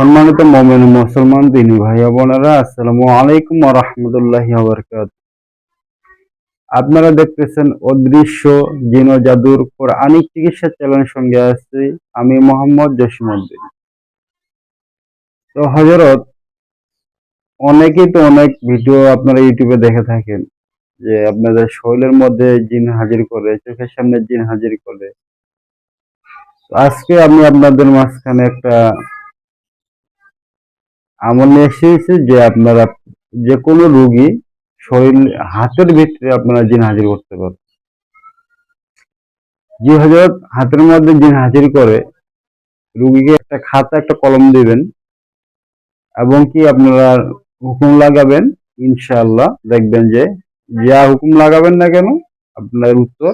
সম্মানিত মুমিন মুসলমান দিনী ভাই বোনেরা, আসসালামু আলাইকুম ওয়া রাহমাতুল্লাহি ওয়া বারাকাতুহু। আপনারা দেখতেছেন অদৃশ্য জিন ও জাদুর কোরআনিক চিকিৎসা চ্যানেলের সঙ্গে আছি আমি মোহাম্মদ জসিমউদ্দিন। তো হযরত, অনেকেই তো অনেক ভিডিও আপনারা ইউটিউবে দেখে থাকেন যে আপনাদের শরীরের মধ্যে জিন হাজির করে, চোখের সামনে জিন হাজির করে। তো আজকে আমি আপনাদের মাঝখানে একটা আমল নিয়ে এসেছি যে আপনারা যে কোনো রোগী শরীর হাতের ভিতরে আপনারা জিন হাজির করতে পারবেন। যে হযরত হাতের মধ্যে জিন হাজির করে, রোগীকে একটা খাতা একটা কলম দিবেন এবং কি আপনারা হুকুম লাগাবেন। ইনশাআল্লাহ দেখবেন যে যা হুকুম লাগাবেন না কেন আপনার উত্তর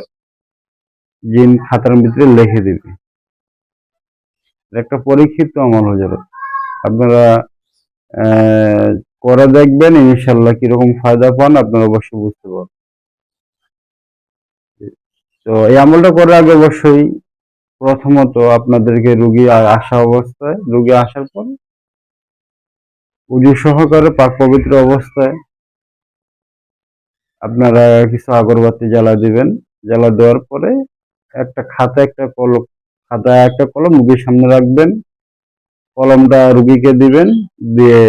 জিন খাতার ভিতরে লিখে দিবে। একটা পরীক্ষিত আমল হযরত, আপনারা করে দেখবেন ইনশাআল্লাহ কিরকম ফায়দা পান আপনারা অবশ্যই বুঝতে পারবেন। তো এই আমলটা করার আগে অবশ্যই প্রথমত আপনাদেরকে রোগী আসার পর উযু সহকারে পাক পবিত্র অবস্থায় আপনারা কিছু আগরবাতি জ্বালা দিবেন। জ্বালা দেওয়ার পরে একটা খাতা একটা কলম রোগীর সামনে রাখবেন। কলমটা রোগীকে দিবেন, দিয়ে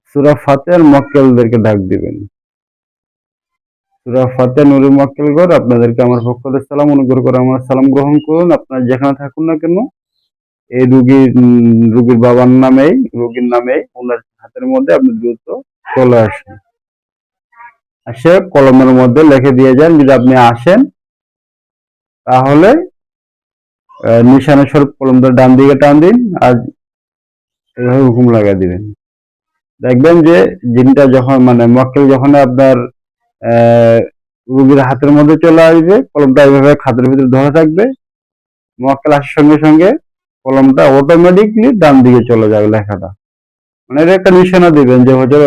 সূরা ফাতিহার মক্কেলদেরকে ডাক দিবেন। সূরা ফাতিহা নূরে মক্কেলগণ, আপনাদেরকে আমার পক্ষ থেকে সালাম, অনুগ্রহ করে আমার সালাম গ্রহণ করুন। আপনারা যেখানে থাকুন না কেন এই রুগীর বাবার নামেই, রোগীর নামেই ওনার হাতের মধ্যে আপনি দ্রুত চলে আসেন। এসে কলমের মধ্যে লিখে দিয়ে যান। যদি আপনি আসেন তাহলে নিশানা স্বরূপ কলমটা ডান দিকে টান দিন আর এভাবে হুকুম লাগা দিবেন। দেখবেন যে জিনটা যখন মক্কেল যখন আপনার রোগীর হাতের মধ্যে চলে আসবে, কলমটা এইভাবে খাতের ভিতরে ধরে থাকবে। মক্কেল আসার সঙ্গে সঙ্গে কলমটা অটোমেটিকলি ডান দিকে চলে যাবে লেখাটা। এর একটা নিশানা দিবেন যে হচ্ছে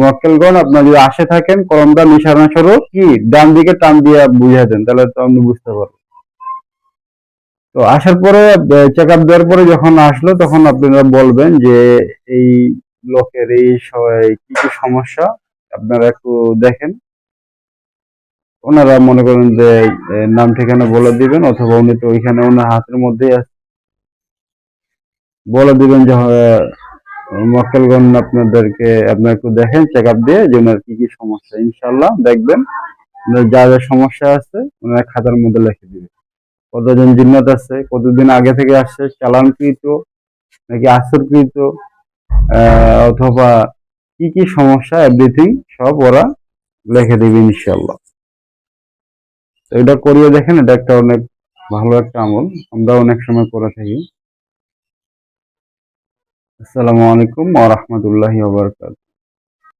মক্কেলগণ, আপনার যদি আসে থাকেন কলমটা নিশানা স্বরূপ কি ডান দিকে টান দিয়ে বুঝিয়ে দেন, তাহলে তো আপনি বুঝতে পারবেন। তো আসার পরে চেক আপ দেওয়ার পরে যখন আসলো তখন আপনারা বলবেন যে এই লোকের এই কি কি সমস্যা আপনারা একটু দেখেন। ওনারা মনে করেন যে নাম ঠিকানা বলে দিবেন, অথবা উনি তো ওইখানে ওনার হাতের মধ্যেই আছে, বলে দিবেন যে মক্কেলগণ আপনারা একটু দেখেন চেক আপ দিয়ে যে ওনার কি কি সমস্যা। ইনশাআল্লাহ দেখবেন ওনার যা যা সমস্যা আছে ওনার খাতার মধ্যে লিখে দিবে। কতজন জিন্নাত আছে, কতদিন আগে থেকে আসছে, চালানকৃত নাকি আসরকৃত, অথবা কি কি সমস্যা, এভরিথিং সব ওরা লিখে দিবে ইনশাআল্লাহ। তো এটা করিয়ে দেখেন, এটা একটা অনেক ভালো একটা আমল, আমরা অনেক সময় করে থাকি। আসসালামু আলাইকুম ওয়া রাহমাতুল্লাহি ওয়া বারাকাতুহু।